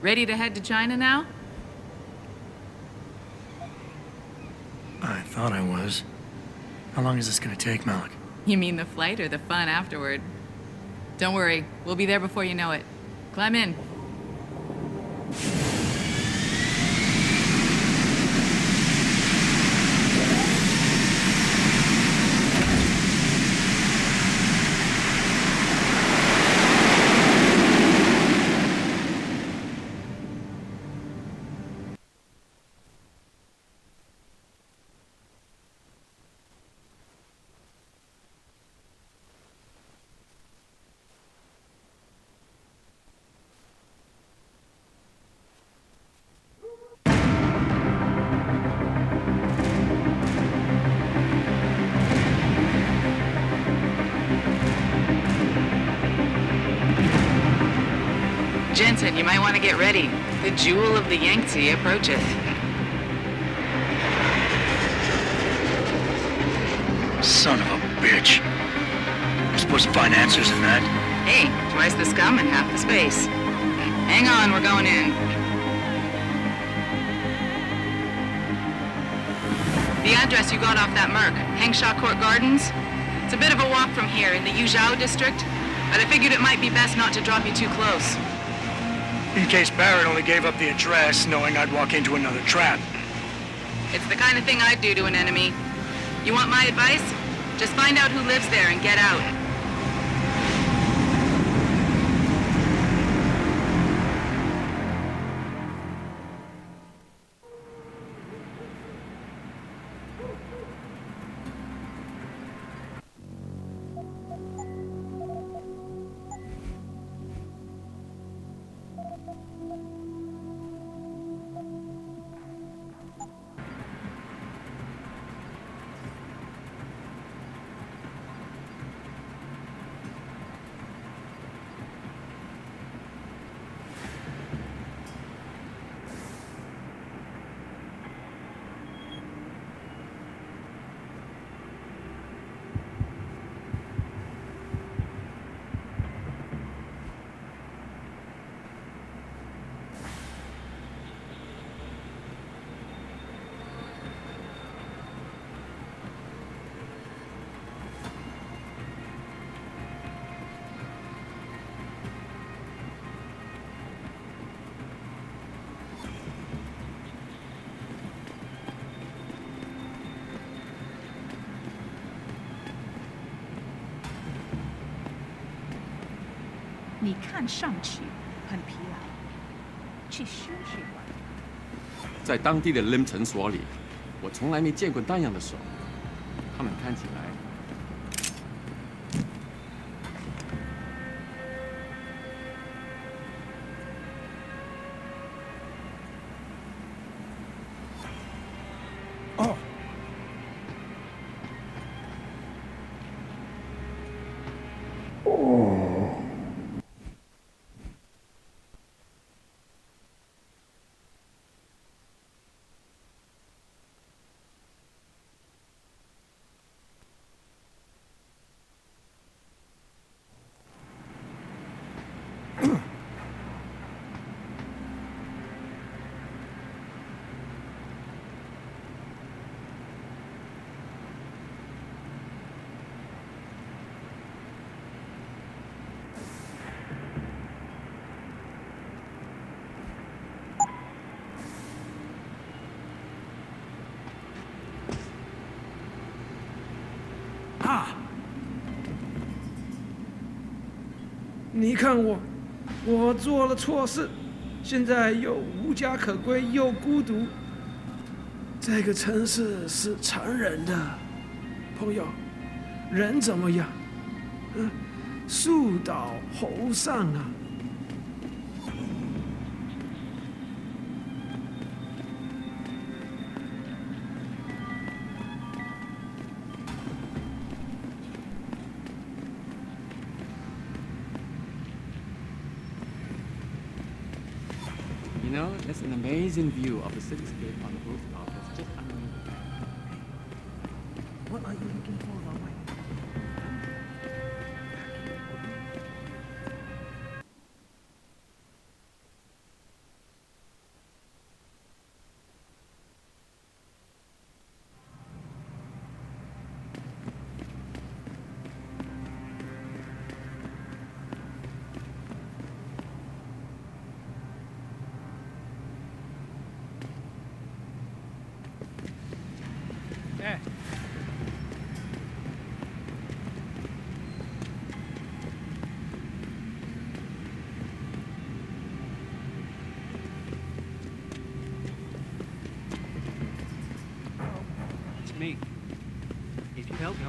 Ready to head to China now? I thought I was. How long is this gonna take, Malik? You mean the flight or the fun afterward? Don't worry, we'll be there before you know it. Climb in. Jensen, you might want to get ready. The jewel of the Yangtze approacheth. Son of a bitch. We're supposed to find answers in that. Hey, twice the scum and half the space. Hang on, we're going in. The address you got off that Merc, Hengsha Court Gardens? It's a bit of a walk from here in the Yuzhou district, but I figured it might be best not to drop you too close. In case Barrett only gave up the address, knowing I'd walk into another trap. It's the kind of thing I'd do to an enemy. You want my advice? Just find out who lives there and get out.你看上去很疲劳，去休息会儿。在当地的 LIM 诊所里，我从来没见过那样的手，他们看起来。哦。你看我做了错事，现在又无家可归，又孤独。这个城市是残忍的，朋友，人怎么样？树倒猢狲啊！You know, that's an amazing view of the cityscape on the rooftop. That's just unbelievable. What are you looking for, Robert?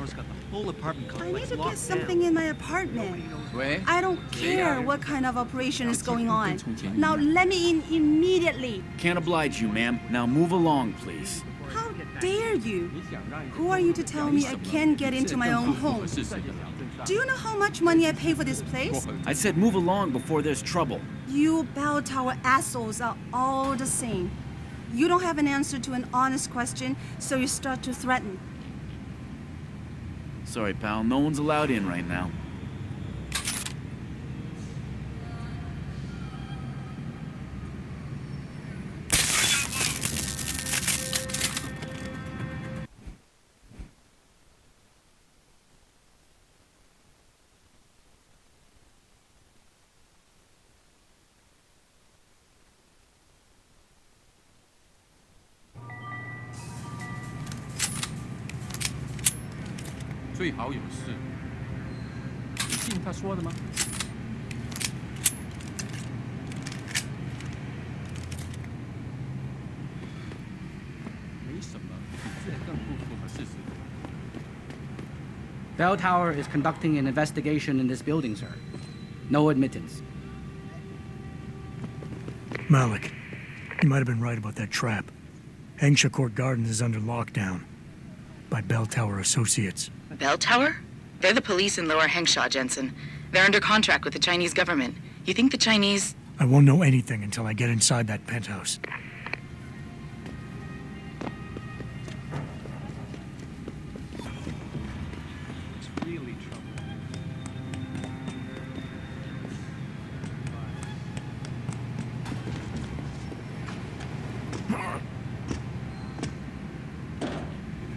just got the whole apartment I complex need to locked get something down. in my apartment. 喂， I don't care what kind of operation is going on. Now let me in immediately. Can't oblige you, ma'am. Now move along, please. How dare you? Who are you to tell me I can't get into my own home? Do you know how much money I pay for this place? I said move along before there's trouble. You bell tower assholes are all the same. You don't have an answer to an honest question, so you start to threaten. Sorry, pal. No one's allowed in right now. "最好有事。你信他说的吗？没什么，比这更不符合事实。Bell Tower is conducting an investigation in this building, sir. No admittance. Malik, you might have been right about that trap. Hengsha Court Gardens is under lockdown by Bell Tower Associates. Bell Tower? They're the police in Lower Hengsha, Jensen. They're under contract with the Chinese government. You think the Chinese... I won't know anything until I get inside that penthouse. It's really trouble.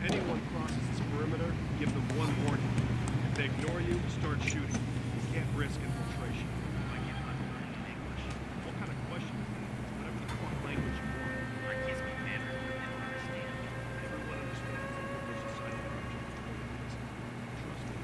If anyone crosses this perimeter, give them one warning. If they ignore you, start shooting. You can't risk infiltration. I get unlearned in English. What kind of question is that? Whatever the fuck language you want. Our kids speak Mandarin, but they don't understand. Everyone understands that English is sign language. Trust me.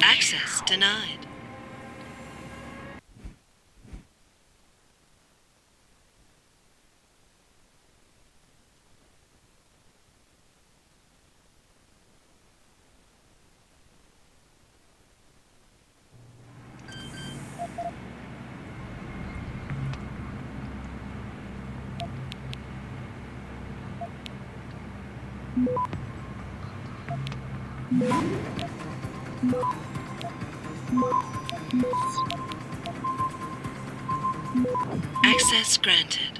Access denied. Access granted.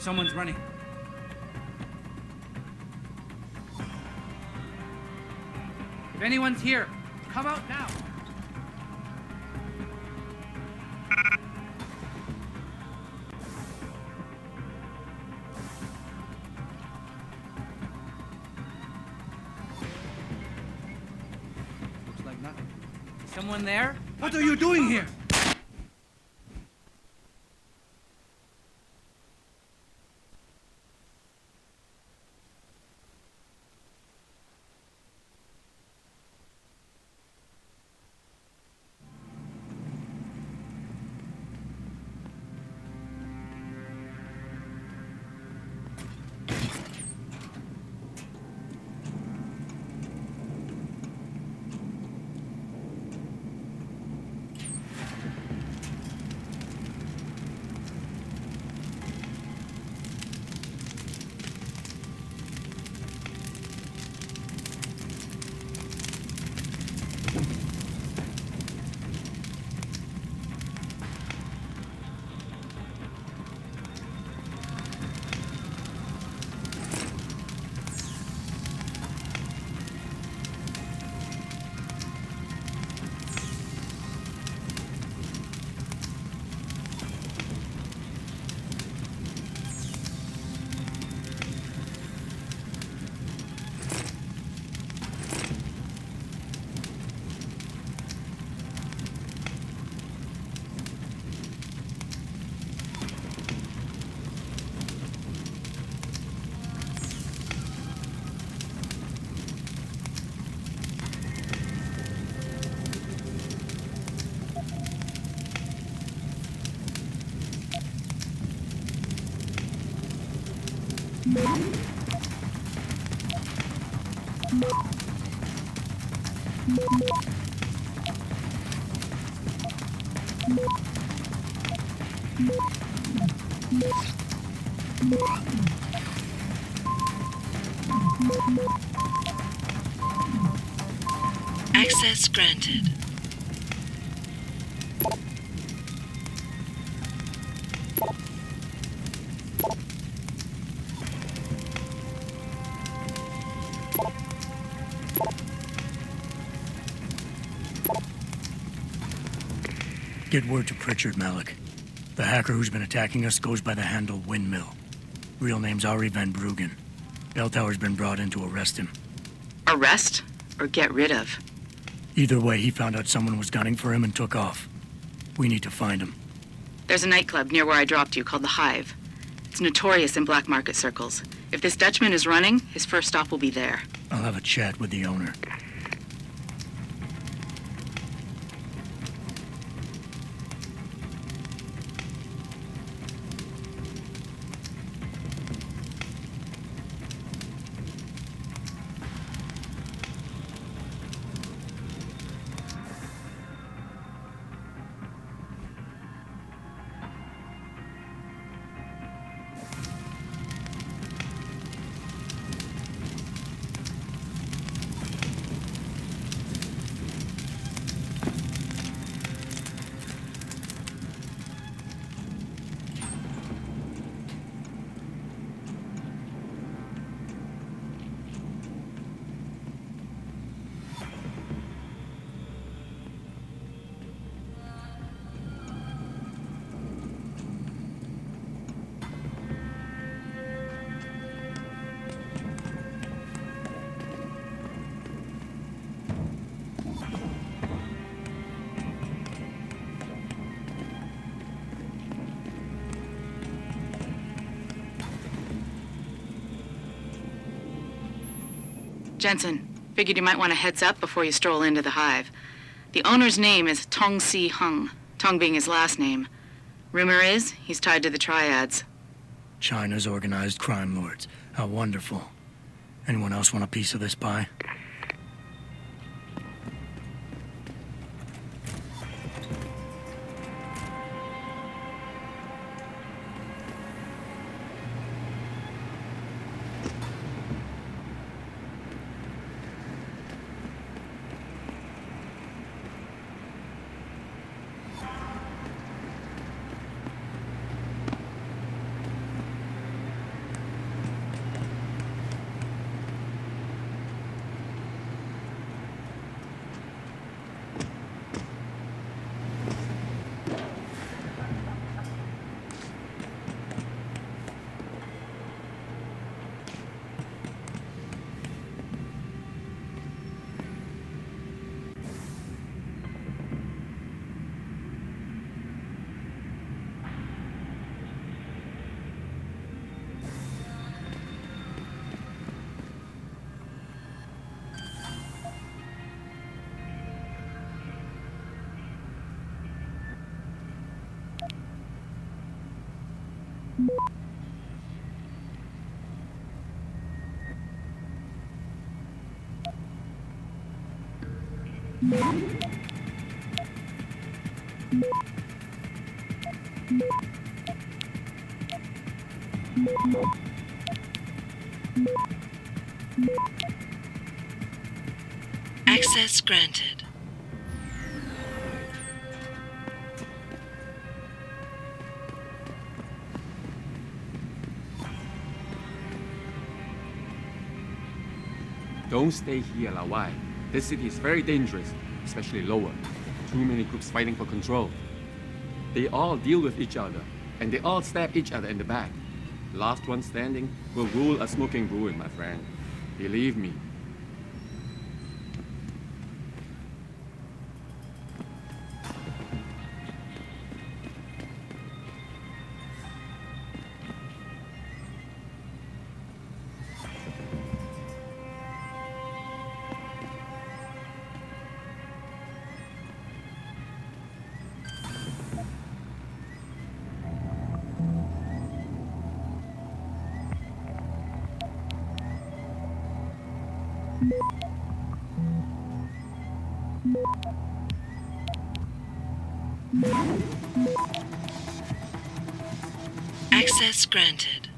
Someone's running. If anyone's here, come out now. Looks like nothing. Someone there? What are you doing here? Access granted. Get word to Pritchard, Malik. The hacker who's been attacking us goes by the handle Windmill. Real name's Ari Van Bruggen. Bell Tower's been brought in to arrest him. Arrest or get rid of? Either way, he found out someone was gunning for him and took off. We need to find him. There's a nightclub near where I dropped you called the Hive. It's notorious in black market circles. If this Dutchman is running, his first stop will be there. I'll have a chat with the owner. Jensen, figured you might want a heads up before you stroll into the Hive. The owner's name is Tong Si Hung, Tong being his last name. Rumor is he's tied to the Triads. China's organized crime lords. How wonderful. Anyone else want a piece of this pie? Access granted. Don't stay here, Lawai. This city is very dangerous, especially lower. Too many groups fighting for control. They all deal with each other, and they all stab each other in the back. Last one standing will rule a smoking ruin, my friend. Believe me. Access granted.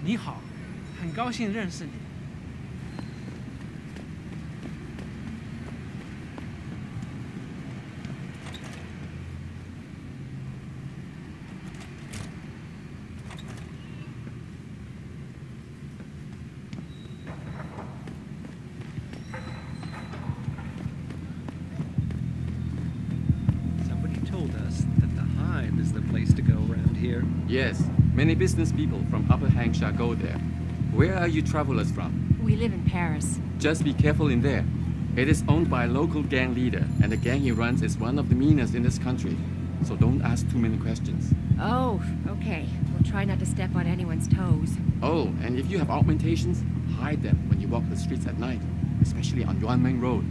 你好，很高兴认识你。Somebody told us that the Hive is the place to go around here. Yes, many business people from Upper Hengsha go there. Where are you travelers from? We live in Paris. Just be careful in there. It is owned by a local gang leader, and the gang he runs is one of the meanest in this country. So don't ask too many questions. Oh, okay. We'll try not to step on anyone's toes. Oh, and if you have augmentations, hide them when you walk the streets at night, especially on Yuanmeng Road.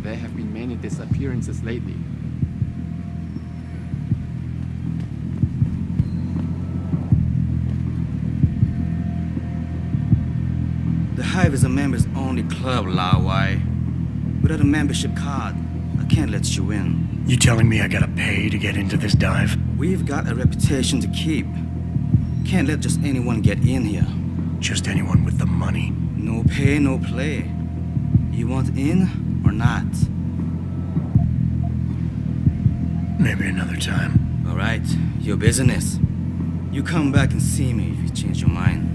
There have been many disappearances lately. The Hive is a members-only club, Lawai. Without a membership card, I can't let you in. You telling me I gotta pay to get into this dive? We've got a reputation to keep. Can't let just anyone get in here. Just anyone with the money? No pay, no play. You want in or not? Maybe another time. All right, your business. You come back and see me if you change your mind.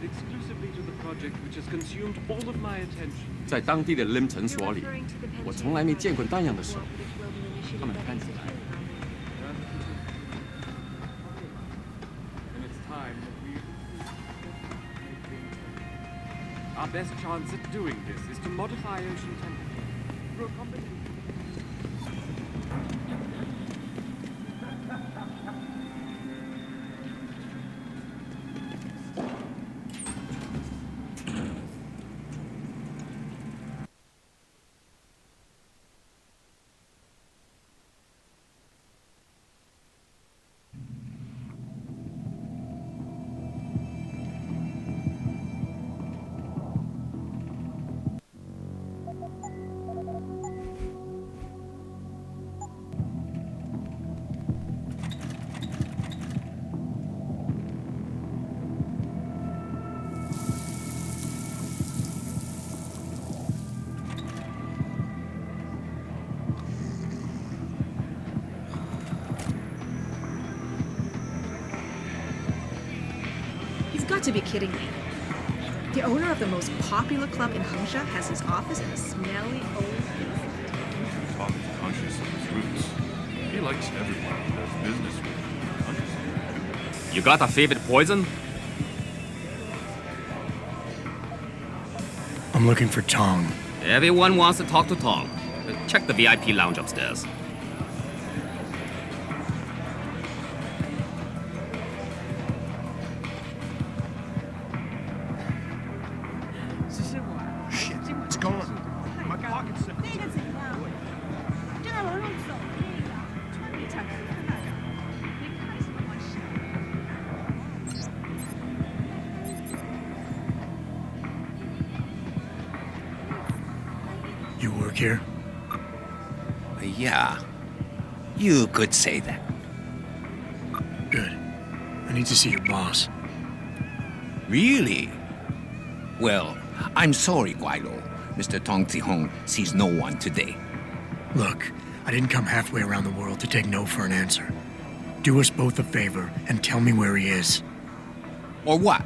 Exclusively to the project which has consumed all of my attention. 在当地的 Lim 诊所里，我从来没见过那样的手。他们看起来。And it's time that we make things. Our best chance at doing this is to modify ocean temperature through a You've got to be kidding me. The owner of the most popular club in Hengsha has his office in a smelly old basement. Tom is conscious of his roots. He likes everyone he does business with. You got a favorite poison? I'm looking for Tong. Everyone wants to talk to Tom. Check the VIP lounge upstairs. Shit, it's gone. My pocket's empty. You work here? Yeah. You could say that. Good. I need to see your boss. Really? Well, I'm sorry, Guilo. Mr. Tong Zihong sees no one today. Look, I didn't come halfway around the world to take no for an answer. Do us both a favor and tell me where he is. Or what?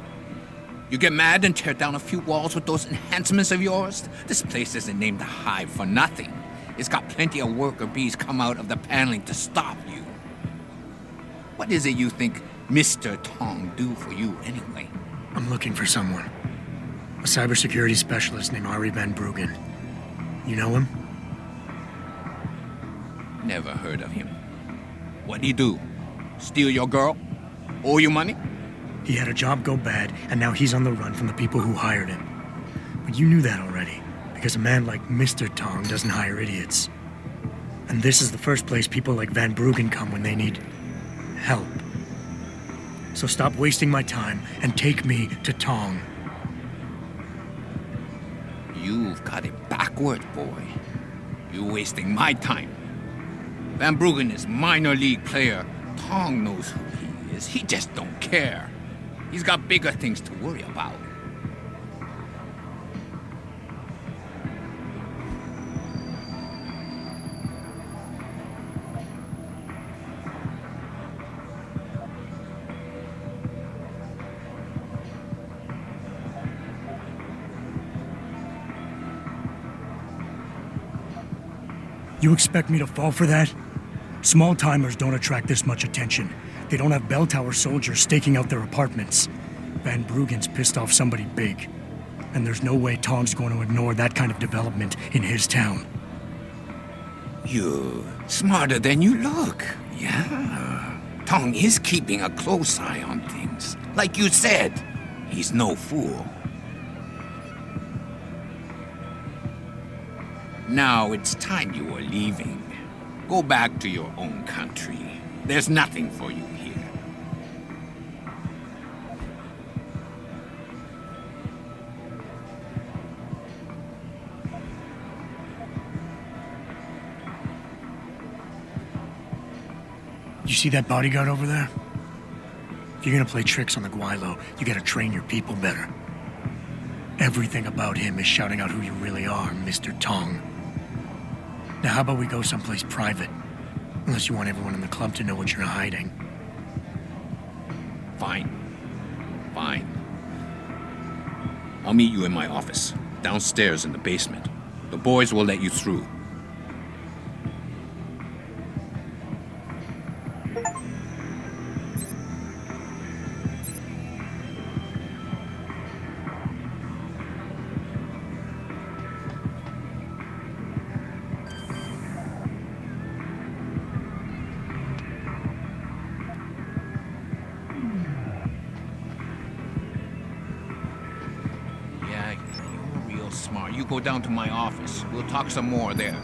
You get mad and tear down a few walls with those enhancements of yours? This place isn't named the Hive for nothing. It's got plenty of worker bees come out of the paneling to stop you. What is it you think Mr. Tong do for you anyway? I'm looking for someone. A cybersecurity specialist named Ari Van Bruggen. You know him? Never heard of him. What'd he do? Steal your girl? Owe you money? He had a job go bad, and now he's on the run from the people who hired him. But you knew that already, because a man like Mr. Tong doesn't hire idiots. And this is the first place people like Van Bruggen come when they need help. So stop wasting my time and take me to Tong. You've got it backward, boy. You're wasting my time. Van Bruggen is minor league player. Tong knows who he is. He just don't care. He's got bigger things to worry about. You expect me to fall for that? Small-timers don't attract this much attention. They don't have bell tower soldiers staking out their apartments. Van Bruggen's pissed off somebody big. And there's no way Tong's going to ignore that kind of development in his town. You're smarter than you look. Yeah. Tong is keeping a close eye on things. Like you said, he's no fool. Now it's time you were leaving. Go back to your own country. There's nothing for you here. You see that bodyguard over there? If you're gonna play tricks on the Guilo, you gotta train your people better. Everything about him is shouting out who you really are, Mr. Tong. Now how about we go someplace private? Unless you want everyone in the club to know what you're hiding. Fine. Fine. I'll meet you in my office, downstairs in the basement. The boys will let you through. you go down to my office. We'll talk some more there.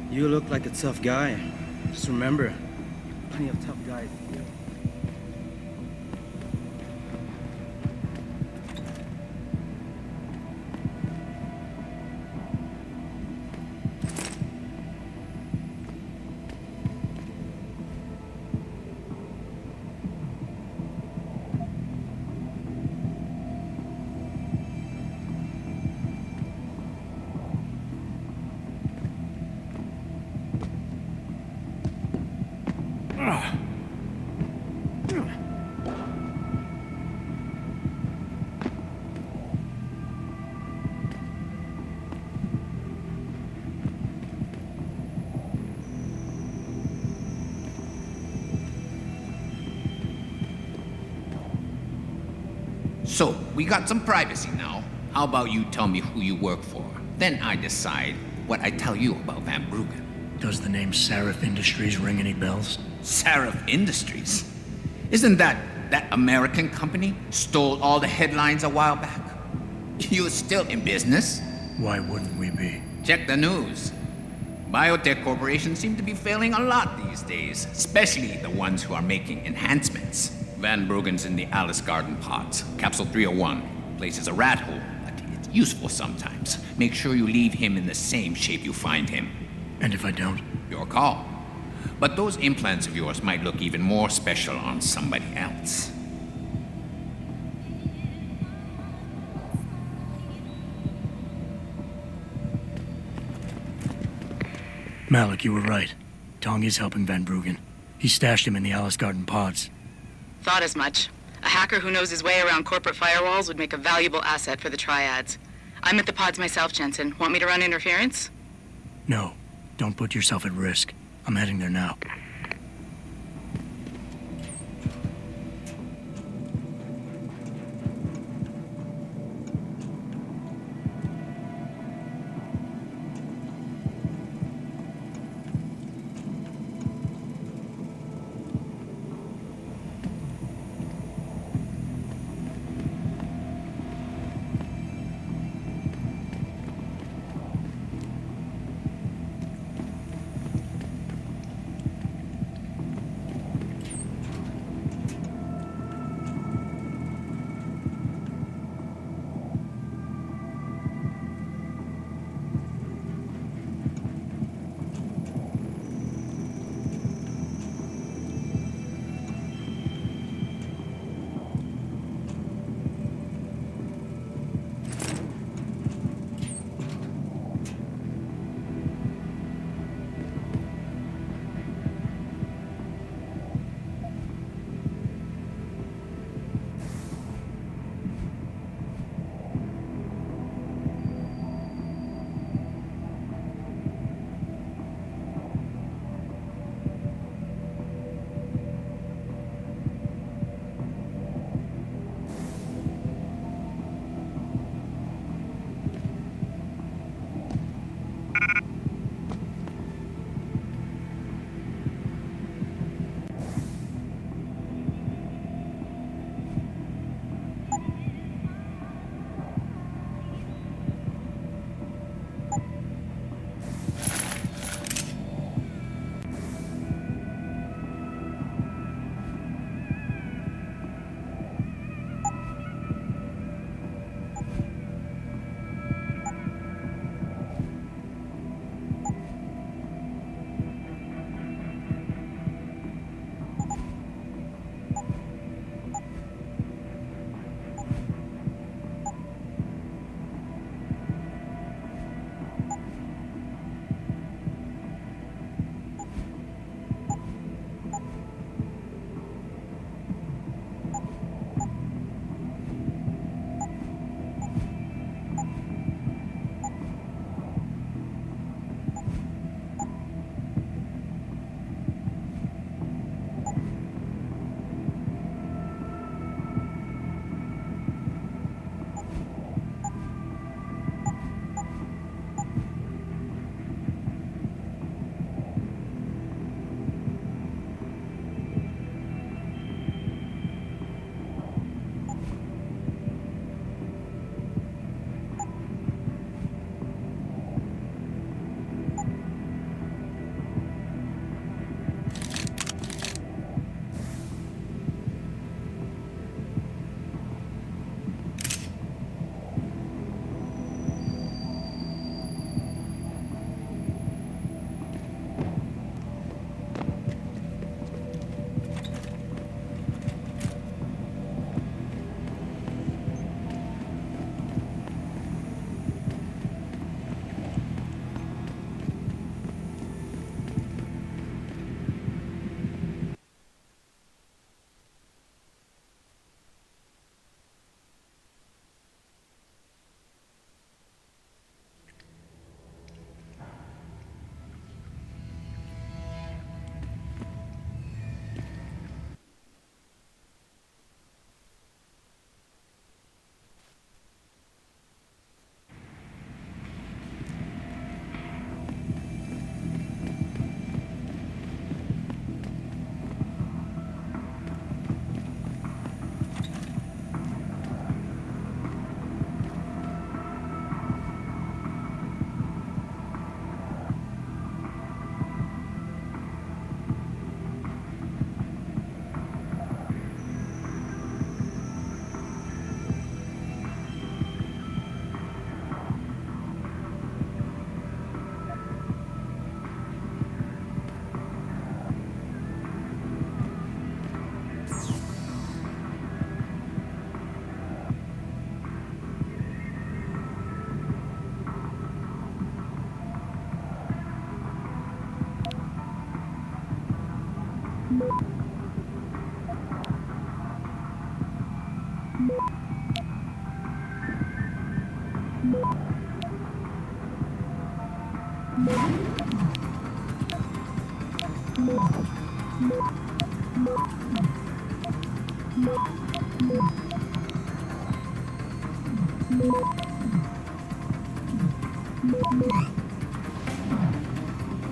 You look like a tough guy. Just remember, plenty of tough guys. So, we got some privacy now. How about you tell me who you work for? Then I decide what I tell you about Van Bruggen. Does the name Sarif Industries ring any bells? Sarif Industries? Isn't that American company stole all the headlines a while back? You're still in business? Why wouldn't we be? Check the news. Biotech corporations seem to be failing a lot these days, especially the ones who are making enhancements. Van Bruggen's in the Alice Garden pods. Capsule 301. Place is a rat hole, but it's useful sometimes. Make sure you leave him in the same shape you find him. And if I don't? Your call. But those implants of yours might look even more special on somebody else. Malik, you were right. Tong is helping Van Bruggen. He stashed him in the Alice Garden pods. Thought as much. A hacker who knows his way around corporate firewalls would make a valuable asset for the triads. I'm at the pods myself, Jensen. Want me to run interference? No. Don't put yourself at risk. I'm heading there now.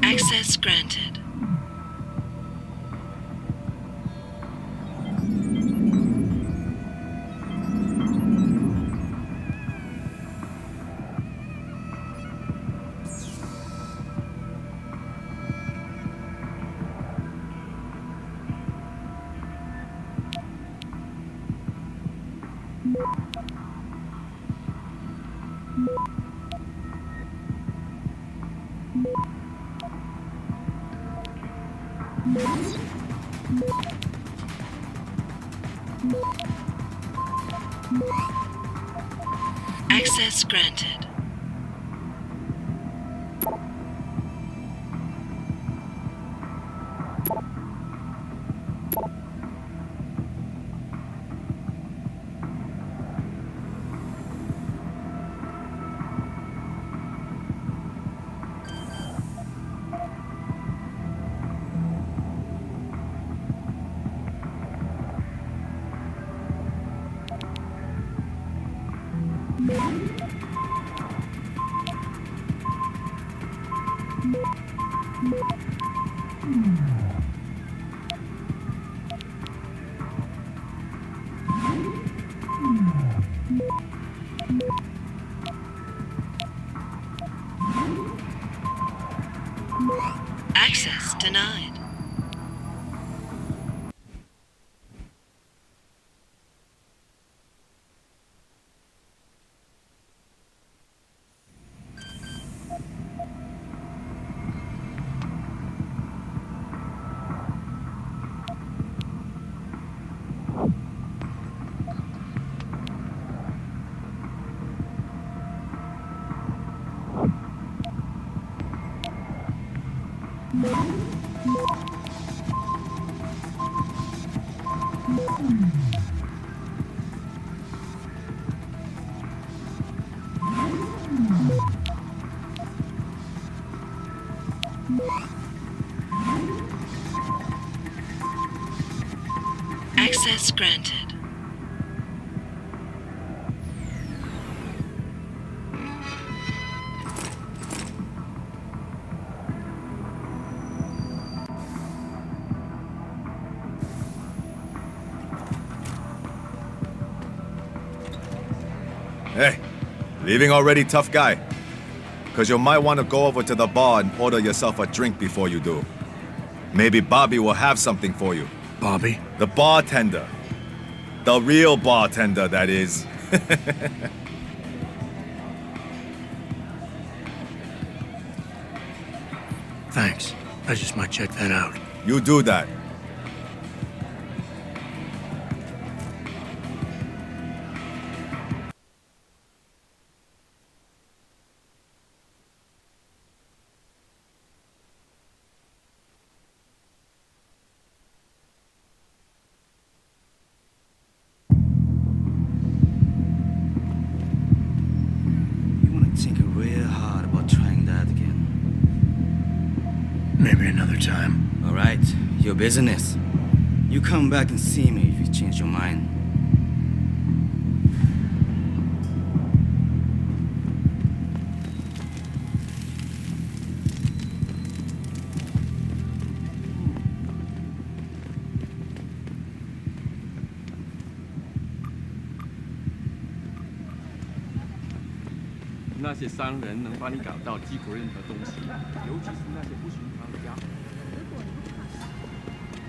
Access granted. Access granted. Access denied. Access granted. Hey, leaving already, tough guy? Because you might want to go over to the bar and order yourself a drink before you do. Maybe Bobby will have something for you. Bobby? The bartender. The real bartender, that is. Thanks. I just might check that out. You do that. Think real hard about trying that again. Maybe another time. All right, your business. You come back and see me if you change your mind.那些商人能把你搞到记不任何东西，尤其是那些不寻常的家伙。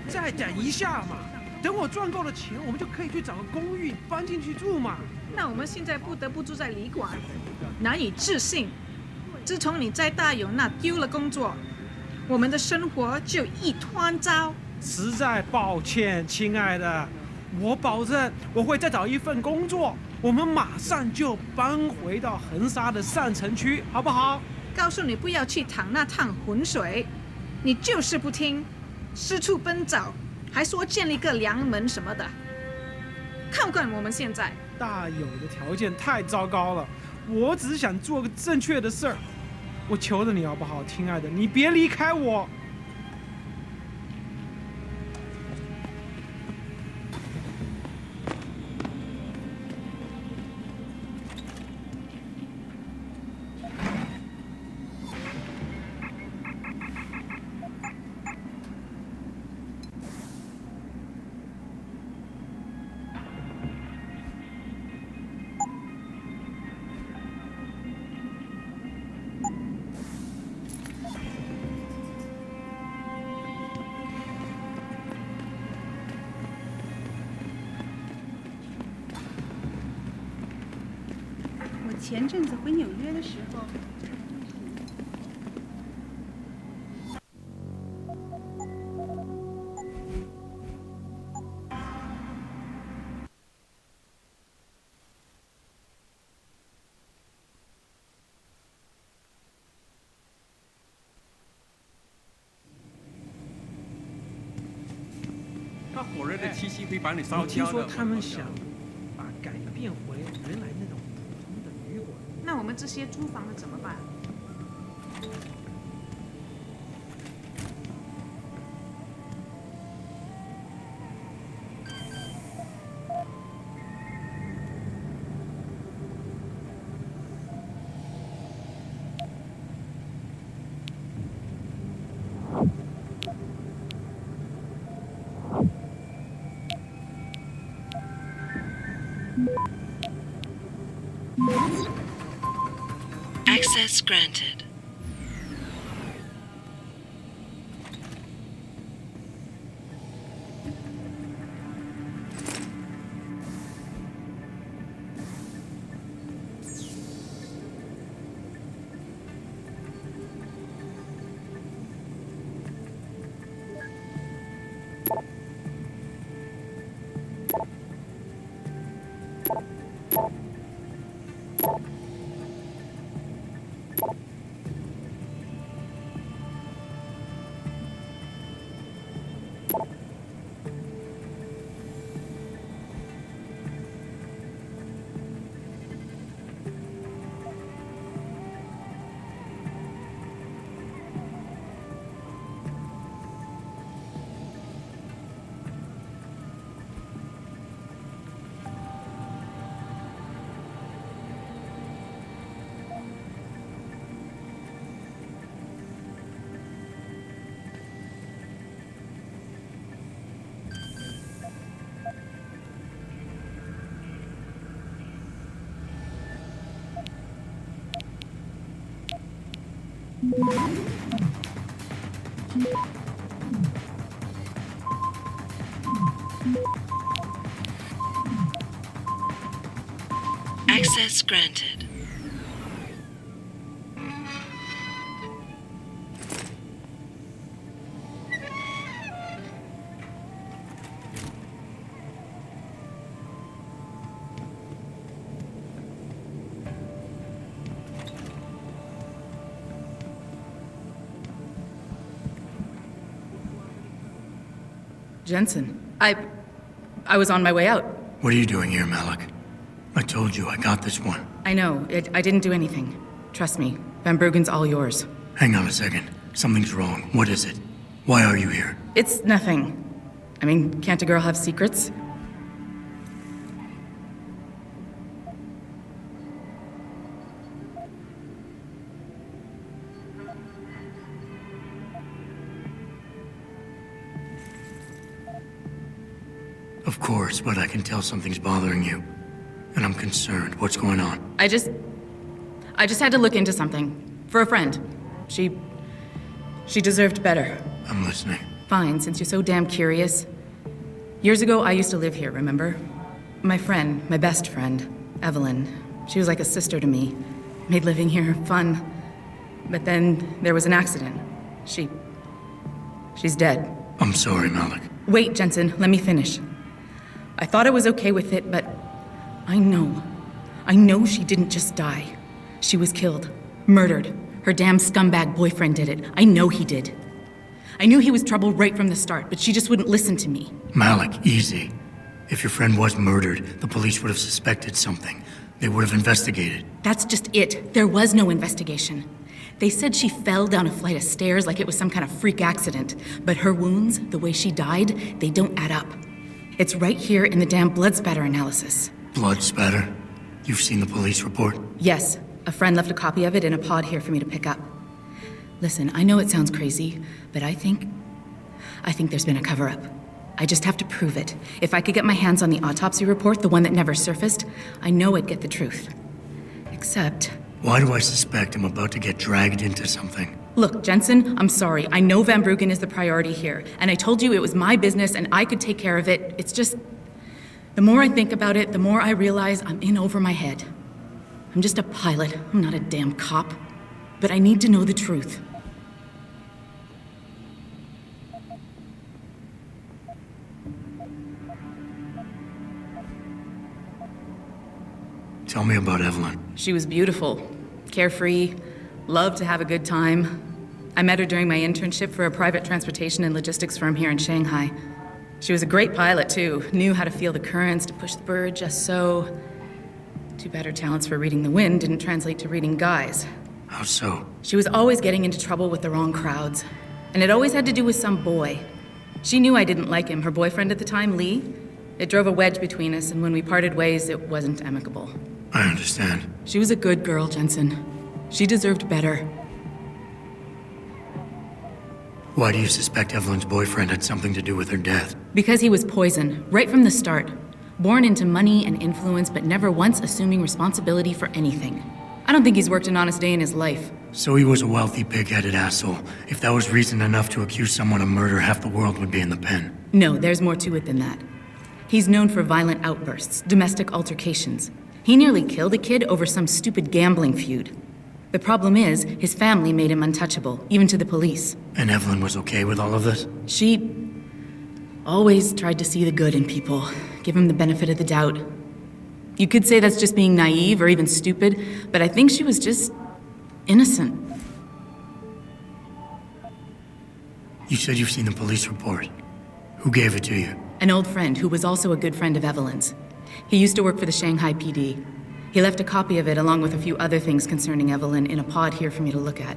再等一下嘛，等我赚够了钱，我们就可以去找个公寓搬进去住嘛。那我们现在不得不住在旅馆，难以置信。自从你在大勇那丢了工作，我们的生活就一团糟。实在抱歉，亲爱的，我保证我会再找一份工作。我们马上就搬回到横沙的上城区，好不好？告诉你不要去淌那趟浑水，你就是不听，四处奔走，还说建立个良门什么的。看不看我们现在？大有的条件太糟糕了，我只是想做个正确的事儿。我求着你好不好，亲爱的，你别离开我。前阵子回纽约的时候，那火热的气息会把你烧焦的。我听说他们想把改变回原来那种普通的旅馆。那我们这些租房的怎么办？Access granted. Access granted. Jensen, I was on my way out. What are you doing here, Malik? I told you I got this one. I know. I didn't do anything. Trust me. Van Bruggen's all yours. Hang on a second. Something's wrong. What is it? Why are you here? It's nothing. I mean, can't a girl have secrets? Of course, but I can tell something's bothering you. And I'm concerned. What's going on? I just had to look into something. For a friend. She deserved better. I'm listening. Fine, since you're so damn curious. Years ago, I used to live here, remember? My friend, my best friend, Evelyn. She was like a sister to me. Made living here fun. But then there was an accident. She's dead. I'm sorry, Malik. Wait, Jensen, let me finish. I thought I was okay with it, but I know she didn't just die. She was killed. Murdered. Her damn scumbag boyfriend did it. I know he did. I knew he was trouble right from the start, but she just wouldn't listen to me. Malik, easy. If your friend was murdered, the police would have suspected something. They would have investigated. That's just it. There was no investigation. They said she fell down a flight of stairs like it was some kind of freak accident. But her wounds, the way she died, they don't add up. It's right here in the damn blood spatter analysis. Blood spatter? You've seen the police report? Yes. A friend left a copy of it in a pod here for me to pick up. Listen, I know it sounds crazy, but I think there's been a cover-up. I just have to prove it. If I could get my hands on the autopsy report, the one that never surfaced, I know I'd get the truth. Except... Why do I suspect I'm about to get dragged into something? Look, Jensen, I'm sorry. I know Van Bruggen is the priority here, and I told you it was my business and I could take care of it. It's just... The more I think about it, the more I realize I'm in over my head. I'm just a pilot. I'm not a damn cop. But I need to know the truth. Tell me about Evelyn. She was beautiful, carefree, loved to have a good time. I met her during my internship for a private transportation and logistics firm here in Shanghai. She was a great pilot, too. Knew how to feel the currents, to push the bird just so. Too bad her talents for reading the wind didn't translate to reading guys. How so? She was always getting into trouble with the wrong crowds. And it always had to do with some boy. She knew I didn't like him. Her boyfriend at the time, Lee. It drove a wedge between us, and when we parted ways, it wasn't amicable. I understand. She was a good girl, Jensen. She deserved better. Why do you suspect Evelyn's boyfriend had something to do with her death? Because he was poison, right from the start. Born into money and influence, but never once assuming responsibility for anything. I don't think he's worked an honest day in his life. So he was a wealthy, pig-headed asshole. If that was reason enough to accuse someone of murder, half the world would be in the pen. No, there's more to it than that. He's known for violent outbursts, domestic altercations. He nearly killed a kid over some stupid gambling feud. The problem is, his family made him untouchable, even to the police. And Evelyn was okay with all of this? She always tried to see the good in people, give him the benefit of the doubt. You could say that's just being naive or even stupid, but I think she was just innocent. You said you've seen the police report. Who gave it to you? An old friend who was also a good friend of Evelyn's. He used to work for the Shanghai PD. He left a copy of it along with a few other things concerning Evelyn in a pod here for me to look at.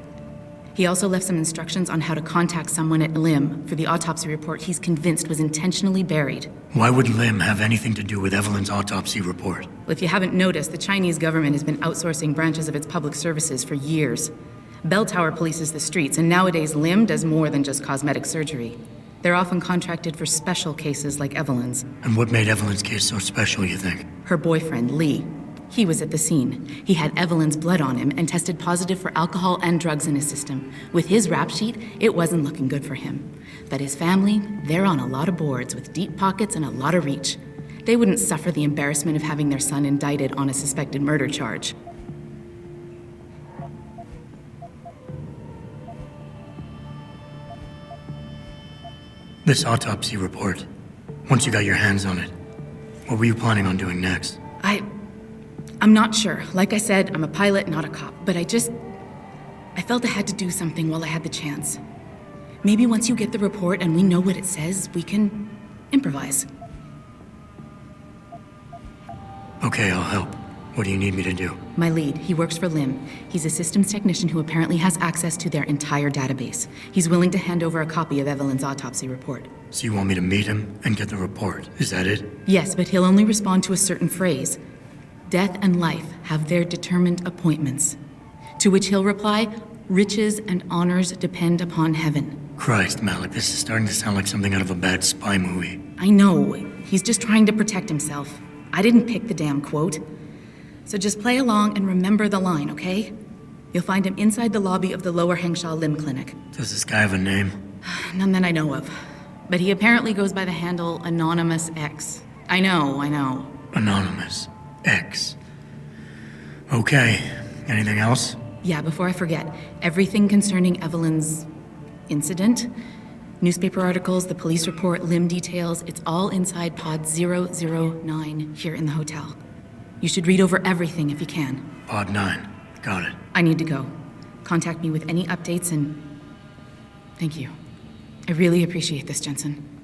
He also left some instructions on how to contact someone at Lim for the autopsy report he's convinced was intentionally buried. Why would Lim have anything to do with Evelyn's autopsy report? Well, if you haven't noticed, the Chinese government has been outsourcing branches of its public services for years. Bell Tower polices the streets, and nowadays Lim does more than just cosmetic surgery. They're often contracted for special cases like Evelyn's. And what made Evelyn's case so special, you think? Her boyfriend, Lee. He was at the scene. He had Evelyn's blood on him and tested positive for alcohol and drugs in his system. With his rap sheet, it wasn't looking good for him. But his family, they're on a lot of boards with deep pockets and a lot of reach. They wouldn't suffer the embarrassment of having their son indicted on a suspected murder charge. This autopsy report, once you got your hands on it, what were you planning on doing next? I'm not sure. Like I said, I'm a pilot, not a cop. But I felt I had to do something while I had the chance. Maybe once you get the report and we know what it says, we can improvise. Okay, I'll help. What do you need me to do? My lead, he works for Lim. He's a systems technician who apparently has access to their entire database. He's willing to hand over a copy of Evelyn's autopsy report. So you want me to meet him and get the report, is that it? Yes, but he'll only respond to a certain phrase. Death and life have their determined appointments. To which he'll reply, riches and honors depend upon heaven. Christ, Malik, this is starting to sound like something out of a bad spy movie. I know. He's just trying to protect himself. I didn't pick the damn quote. So just play along and remember the line, okay? You'll find him inside the lobby of the Lower Hengsha Lim Clinic. Does this guy have a name? None that I know of. But he apparently goes by the handle Anonymous X. I know. Anonymous X. Okay. Anything else? Yeah, before I forget, everything concerning Evelyn's incident, newspaper articles, the police report, Lim details, it's all inside pod 009 here in the hotel. You should read over everything if you can. Pod 9. Got it. I need to go. Contact me with any updates and... thank you. I really appreciate this, Jensen.